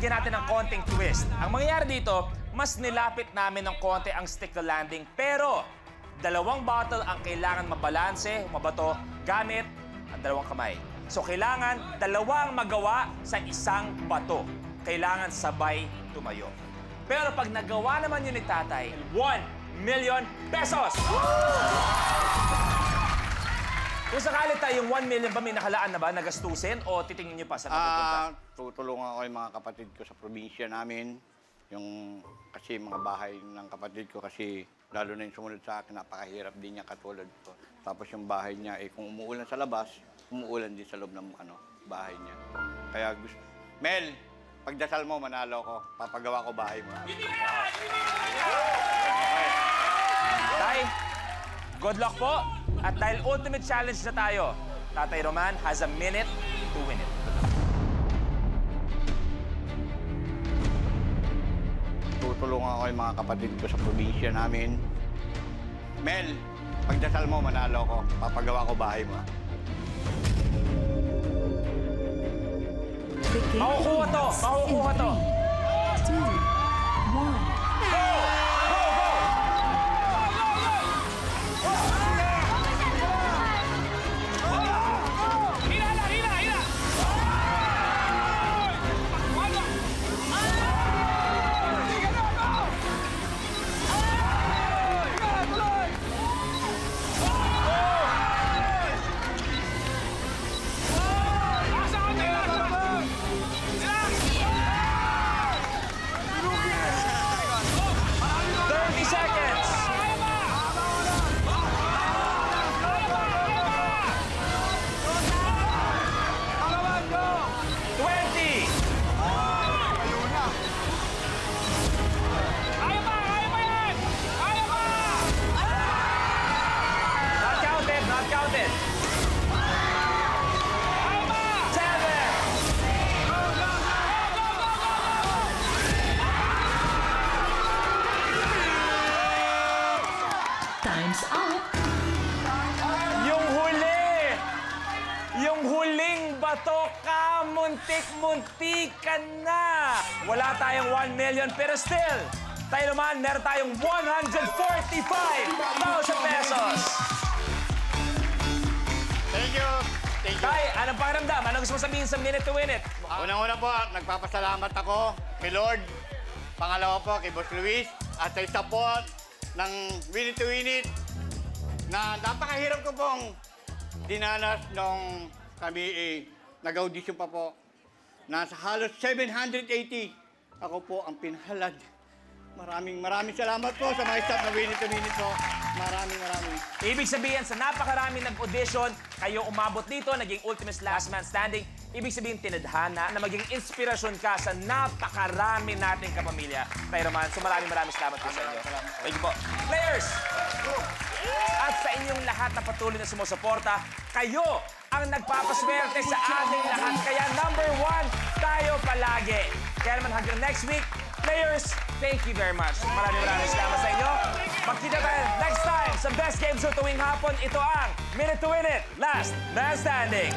bigyan natin ng konting twist. Ang mangyayari dito, mas nilapit namin ng konti ang stick to landing. Pero, dalawang bottle ang kailangan mabalanse, mabato, gamit ang dalawang kamay. So, kailangan dalawang magawa sa isang bato. Kailangan sabay tumayo. Pero pag nagawa naman yun ni Tatay, 1 million pesos! Kung sakali tayo, yung 1 million ba may nakalaan na ba, nagastusin, o titingin nyo pa sa napupunta? Tutulungan ko yung mga kapatid ko sa probinsya namin. Yung kasi mga bahay ng kapatid ko kasi lalo na yung sumunod sa akin, napakahirap din niya katulad ko. Tapos yung bahay niya, kung umuulan sa labas, umuulan din sa loob ng bahay niya. Kaya gusto... Mel, pagdasal mo, manalo ko. Papagawa ko bahay mo. Tay, good luck po. At dahil ultimate challenge na tayo, Tatay Roman has a minute to win it. Tutulungan ko yung mga kapatid ko sa probinsya namin. Mel, pagdasal mo, manalo ko. Papagawa ko bahay mo. Makukuha to! Makukuha to! 3, 2, 1. Go! Go! Go! Time's up. Yung huling bato ka, muntik-muntikan na. Wala tayong 1 million, pero still, tayo naman, meron tayong 145,000 pesos. Thank you. Thank you. Tay, anong pakiramdam? Anong gusto mo sabihin sa minute to win it? Unang-una po, nagpapasalamat ako kay Lord. Pangalawa po, kay Boss Luis. At sa isa po, ng Win It to Win It, na napakahirap ko pong dinanas nung kami nag-audition pa po. Nasa halos 780. Ako po ang pinhalad. Maraming salamat po sa mga staff na Win It to Win It po. Maraming. Ibig sabihin, sa napakarami nag-audition, kayo umabot dito, naging ultimate last man standing. Ibig sabihin, tinadhana na maging inspirasyon ka sa napakarami nating kapamilya. Tayo Roman, so maraming salamat po sa inyo. Thank you po. Players! At sa inyong lahat na patuloy na sumusuporta, kayo ang nagpapaswerte sa ating lahat. Kaya #1 tayo palagi. Kaya naman hanggang next week, players, thank you very much. Maraming salamat sa inyo. Magkita tayo next time sa Best Game Show tuwing hapon. Ito ang Minute to Win It, Last Man Standing.